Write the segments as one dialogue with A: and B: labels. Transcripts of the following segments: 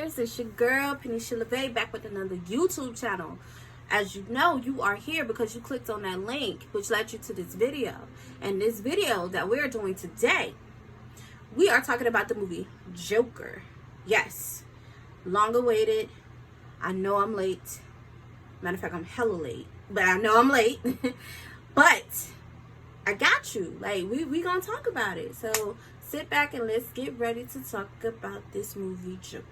A: guys, it's your girl Penisha LeVay back with another YouTube channel. As you know, you are here because you clicked on that link which led you to this video. And this video that we're doing today, we are talking about the movie Joker. Yes, long awaited. I know I'm late. Matter of fact, I'm hella late, but I know I'm late. But I got you. Like, we gonna talk about it. So sit back and let's get ready to talk about this movie Joker.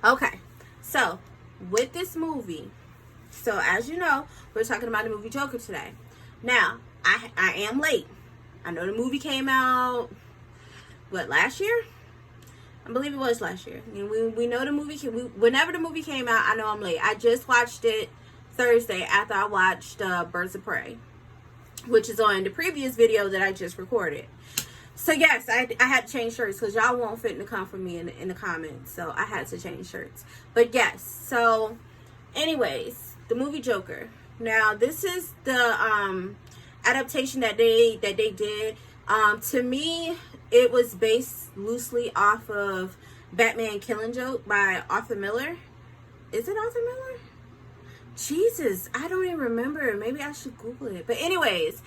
A: Okay, so with this movie, so as you know, we're talking about the movie Joker today. Now, I am late. I know the movie came out, what, last year? I believe it was last year. And we know the movie, whenever the movie came out, I know I'm late. I just watched it Thursday after I watched Birds of Prey, which is on the previous video that I just recorded. So yes, I had to change shirts because y'all won't fit to come for me in the comments. So I had to change shirts. But yes, so anyways, the movie Joker. Now this is the adaptation that they did. To me, it was based loosely off of Batman Killing Joke by Arthur Miller. Is it Arthur Miller? Jesus, I don't even remember. Maybe I should Google it. But anyways,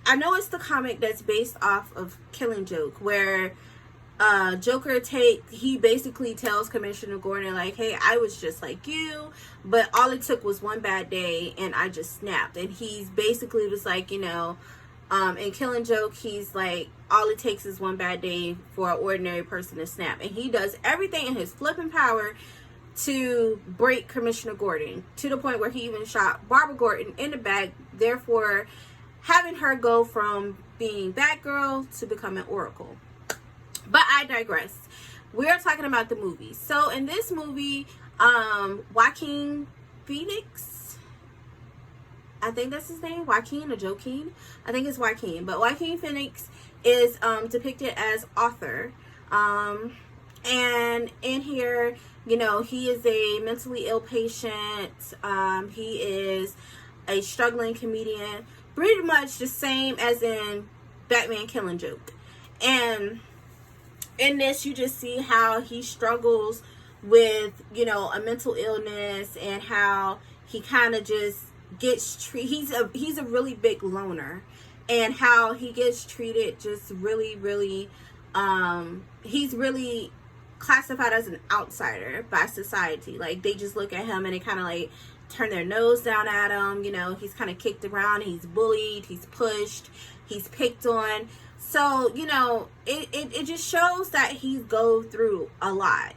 A: I know it's the comic that's based off of Killing Joke, where Joker he basically tells Commissioner Gordon, like, hey, I was just like you, but all it took was one bad day and I just snapped. And he's basically was like, you know, in Killing Joke, he's like, all it takes is one bad day for an ordinary person to snap. And he does everything in his flipping power to break Commissioner Gordon, to the point where he even shot Barbara Gordon in the back, therefore having her go from being Batgirl to becoming Oracle. But I digress. We're talking about the movie. So in this movie, Joaquin Phoenix, I think that's his name, Joaquin or Joaquin, I think it's Joaquin, but Joaquin Phoenix is depicted as Arthur. And in here, you know, he is a mentally ill patient. He is a struggling comedian, pretty much the same as in Batman Killing Joke. And in this, you just see how he struggles with, you know, a mental illness, and how he kind of just gets treated. He's a really big loner, and how he gets treated just really, really, he's really classified as an outsider by society. Like, they just look at him and they kind of like turn their nose down at him. You know, he's kind of kicked around, he's bullied, he's pushed, he's picked on. So, you know, it just shows that he went through a lot.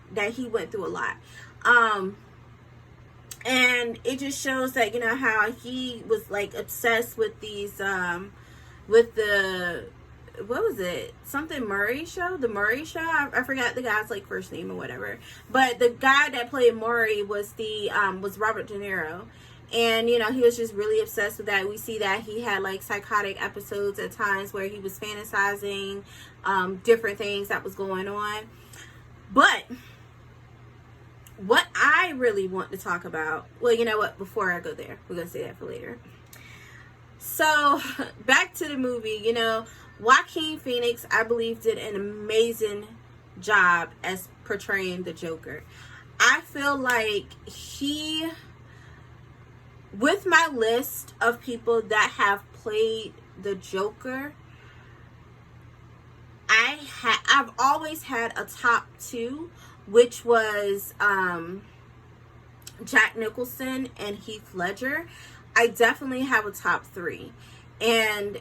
A: And it just shows that, you know, how he was like obsessed with these with the, what was it, something Murray show, the Murray show, I forgot the guy's like first name or whatever, but the guy that played Murray was was Robert De Niro. And, you know, he was just really obsessed with that. We see that he had like psychotic episodes at times where he was fantasizing different things that was going on. But what I really want to talk about, well, you know what, before I go there, we're going to say that for later. So back to the movie. You know, Joaquin Phoenix, I believe, did an amazing job as portraying the Joker. I feel like with my list of people that have played the Joker, I've always had a top two, which was Jack Nicholson and Heath Ledger. I definitely have a top three. And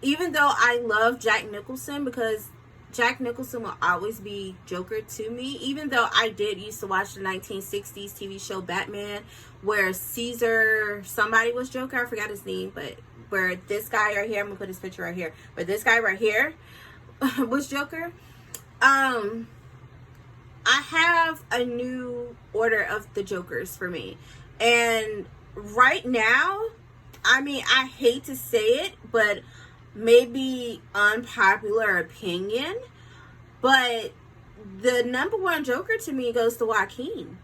A: even though I love Jack Nicholson, because Jack Nicholson will always be Joker to me, even though I did used to watch the 1960s TV show Batman, where Caesar somebody was Joker. I forgot his name, but where this guy right here, I'm gonna put his picture right here, but this guy right here was Joker. I have a new order of the Jokers for me. And right now, I mean, I hate to say it, but maybe unpopular opinion, but the number one Joker to me goes to Joaquin.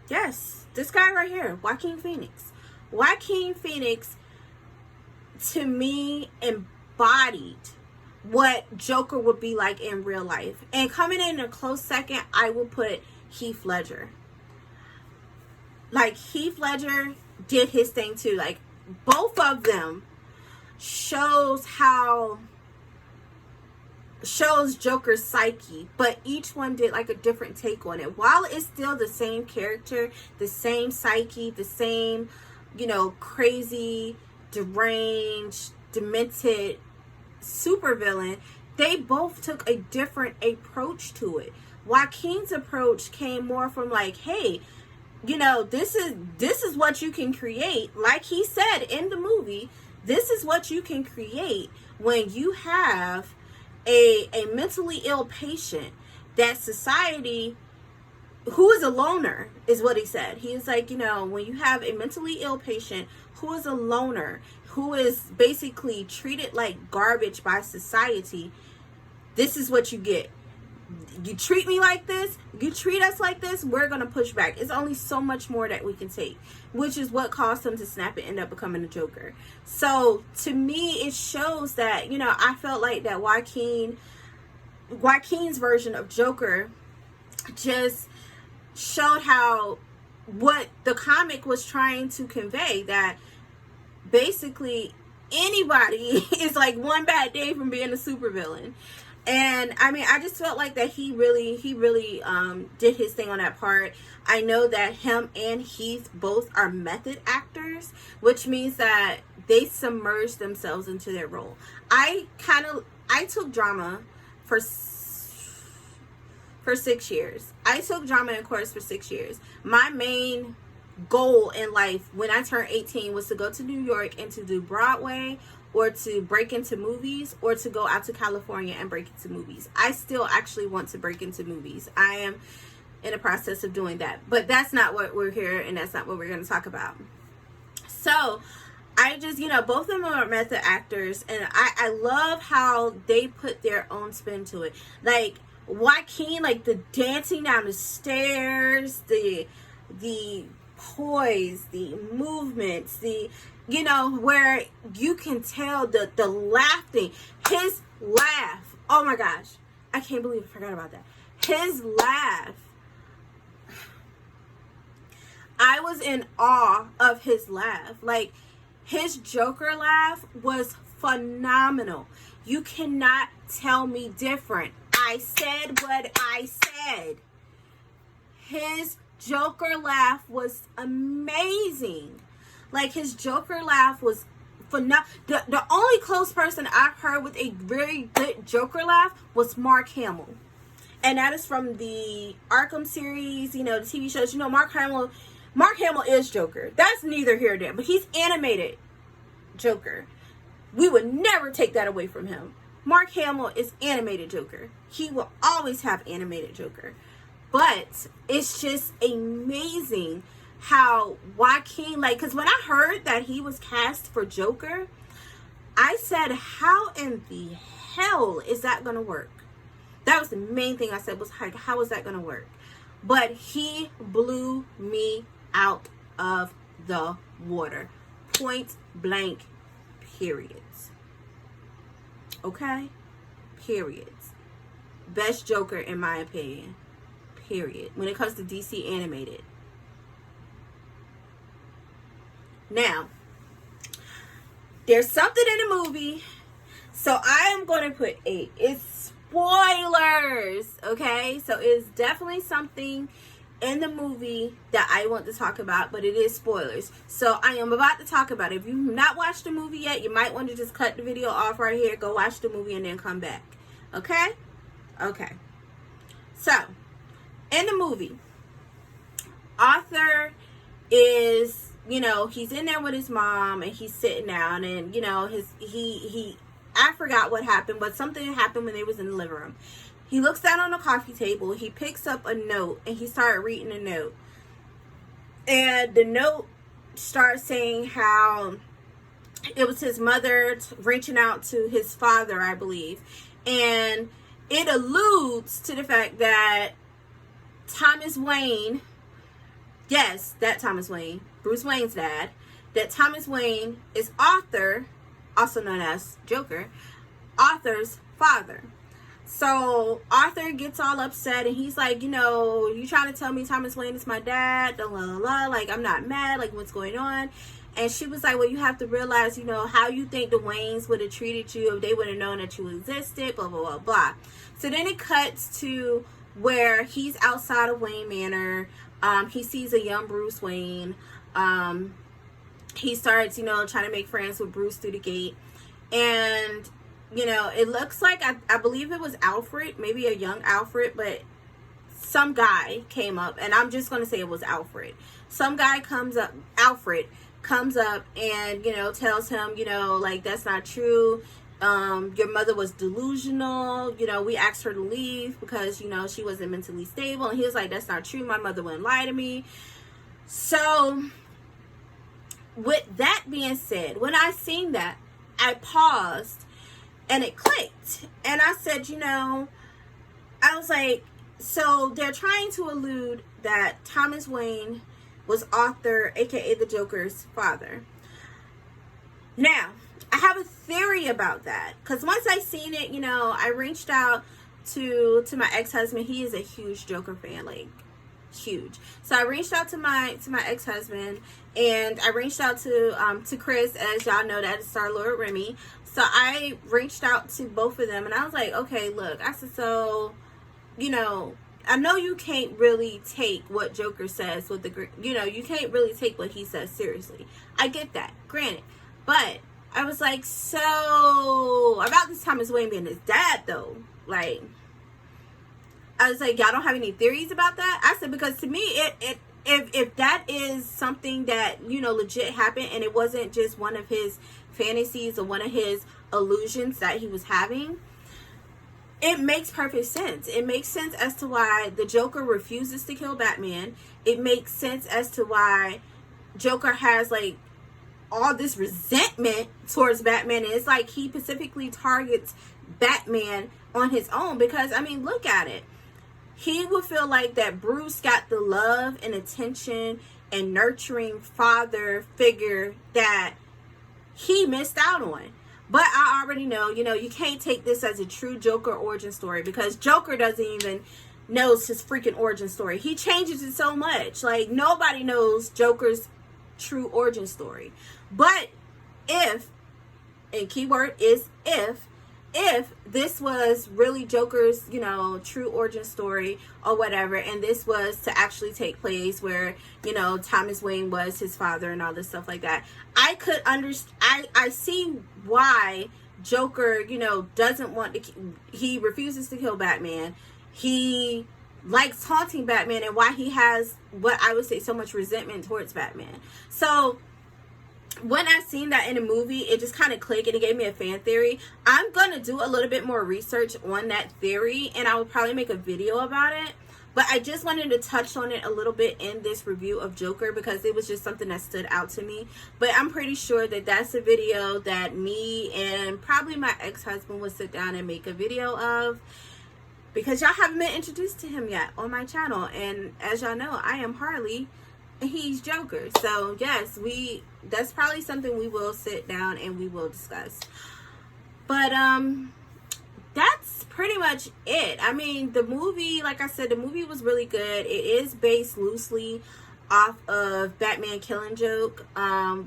A: Yes, this guy right here, Joaquin Phoenix. Joaquin Phoenix, to me, embodied what Joker would be like in real life. And coming in a close second, I will put Heath Ledger. Like, Heath Ledger did his thing too. Like, both of them shows Joker's psyche, but each one did like a different take on it. While it's still the same character, the same psyche, the same, crazy, deranged, demented supervillain, they both took a different approach to it. Joaquin's approach came more from like, hey, this is what you can create. Like he said in the movie, this is what you can create when you have a mentally ill patient that society, who is a loner, is what he said. He is like, when you have a mentally ill patient who is a loner, who is basically treated like garbage by society, this is what you get. You treat me like this, you treat us like this, we're going to push back. It's only so much more that we can take, which is what caused him to snap and end up becoming a Joker. So to me, it shows that, I felt like that Joaquin's version of Joker just showed what the comic was trying to convey, that basically anybody is like one bad day from being a supervillain. And I mean, I just felt like that he really did his thing on that part. I know that him and Heath both are method actors, which means that they submerged themselves into their role. I took drama for 6 years. I took drama in course for 6 years. My main goal in life when I turned 18 was to go to New York and to do Broadway, or to break into movies, or to go out to California and break into movies. I still actually want to break into movies. I am in the process of doing that. But that's not what we're here, and that's not what we're going to talk about. So, I just, both of them are method actors, and I love how they put their own spin to it. Like, Joaquin, like the dancing down the stairs, the poise, the movements, where you can tell the laughing, his laugh. Oh my gosh. I can't believe I forgot about that. His laugh. I was in awe of his laugh. Like, his Joker laugh was phenomenal. You cannot tell me different. I said what I said. His Joker laugh was amazing. Like, his Joker laugh was phenomenal. The only close person I've heard with a very good Joker laugh was Mark Hamill. And that is from the Arkham series, the TV shows. Mark Hamill is Joker. That's neither here nor there. But he's animated Joker. We would never take that away from him. Mark Hamill is animated Joker. He will always have animated Joker. But it's just amazing how Joaquin, because when I heard that he was cast for Joker, I said, how in the hell is that going to work? That was the main thing I said, was like, how is that going to work? But he blew me out of the water. Point blank, periods. Okay? Periods. Best Joker in my opinion. Period. When it comes to DC animated. Now, there's something in the movie, so I am going to put 8. It's spoilers, okay? So it's definitely something in the movie that I want to talk about, but it is spoilers. So I am about to talk about it. If you've not watched the movie yet, you might want to just cut the video off right here, go watch the movie, and then come back. Okay? Okay. So, in the movie, Arthur is, he's in there with his mom, and he's sitting down, and, I forgot what happened, but something happened when they was in the living room. He looks down on the coffee table, he picks up a note, and he started reading the note. And the note starts saying how it was his mother reaching out to his father, I believe. And it alludes to the fact that Thomas Wayne, yes, that Thomas Wayne, Bruce Wayne's dad, that Thomas Wayne is Arthur, also known as Joker, Arthur's father. So Arthur gets all upset and he's like, you trying to tell me Thomas Wayne is my dad? Blah, blah, blah. Like, I'm not mad. Like, what's going on? And she was like, well, you have to realize, how you think the Waynes would have treated you if they would have known that you existed, blah, blah, blah, blah. So then it cuts to where he's outside of Wayne Manor. He sees a young Bruce Wayne. He starts, trying to make friends with Bruce through the gate. And it looks like, I believe it was Alfred, maybe a young Alfred, but some guy came up, and I'm just going to say it was Alfred. Some guy Alfred comes up and, tells him, like, that's not true. Your mother was delusional. We asked her to leave because, she wasn't mentally stable. And he was like, that's not true. My mother wouldn't lie to me. So with that being said, when I seen that, I paused and it clicked. And I said, I was like, so they're trying to allude that Thomas Wayne was Arthur, aka the Joker's father. Now, I have a theory about that, because once I seen it, I reached out to my ex-husband. He is a huge Joker fan, like huge. So I reached out to my ex-husband, and I reached out to Chris, as y'all know, that is Star-Lord Remy. So I reached out to both of them, and I was like, okay, look, I said, so, I know you can't really take what Joker says with you can't really take what he says seriously. I get that, granted. But I was like, so about this Thomas Wayne being his dad, though, like, I was like, y'all don't have any theories about that? I said, because to me, if that is something that, legit happened, and it wasn't just one of his fantasies or one of his illusions that he was having, it makes perfect sense. It makes sense as to why the Joker refuses to kill Batman. It makes sense as to why Joker has, like, all this resentment towards Batman. And it's like he specifically targets Batman on his own. Because, I mean, look at it. He would feel like that Bruce got the love and attention and nurturing father figure that he missed out on. But I already know, you can't take this as a true Joker origin story, because Joker doesn't even knows his freaking origin story. He changes it so much. Like, nobody knows Joker's true origin story. But if, and keyword is if this was really Joker's, true origin story or whatever, and this was to actually take place where, Thomas Wayne was his father and all this stuff like that, I could understand. I see why Joker, doesn't want to, he refuses to kill Batman. He likes haunting Batman, and why he has what I would say so much resentment towards Batman. So when I seen that in a movie, it just kind of clicked, and it gave me a fan theory. I'm going to do a little bit more research on that theory, and I will probably make a video about it. But I just wanted to touch on it a little bit in this review of Joker, because it was just something that stood out to me. But I'm pretty sure that that's a video that me and probably my ex-husband would sit down and make a video of, because y'all haven't been introduced to him yet on my channel. And as y'all know, I am Harley, and he's Joker. So yes, that's probably something we will sit down and we will discuss. But that's pretty much it. I mean, the movie, like I said, the movie was really good. It is based loosely off of Batman Killing Joke,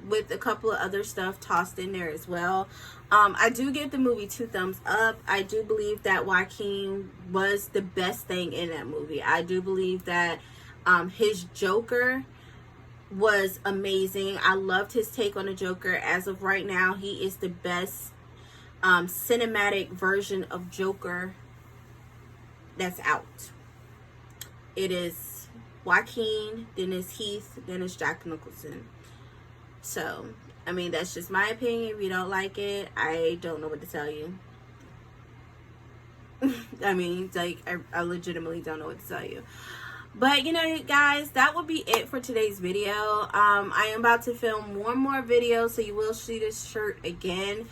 A: with a couple of other stuff tossed in there as well. I do give the movie 2 thumbs up. I do believe that Joaquin was the best thing in that movie. I do believe that his Joker was amazing. I loved his take on the Joker. As of right now, he is the best cinematic version of Joker that's out. It is Joaquin, then it's Heath, then it's Jack Nicholson. So, I mean, that's just my opinion. If you don't like it, I don't know what to tell you. I mean, like, I legitimately don't know what to tell you. But, guys, that would be it for today's video. I am about to film one more video, so you will see this shirt again.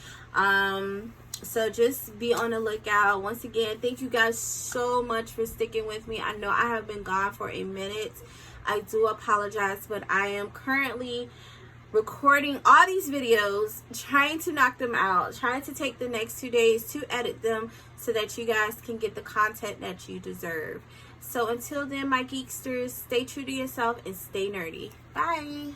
A: So just be on the lookout. Once again, thank you guys so much for sticking with me. I know I have been gone for a minute. I do apologize, but I am currently recording all these videos, trying to knock them out, trying to take the next 2 days to edit them so that you guys can get the content that you deserve. So until then, my geeksters, stay true to yourself and stay nerdy. Bye.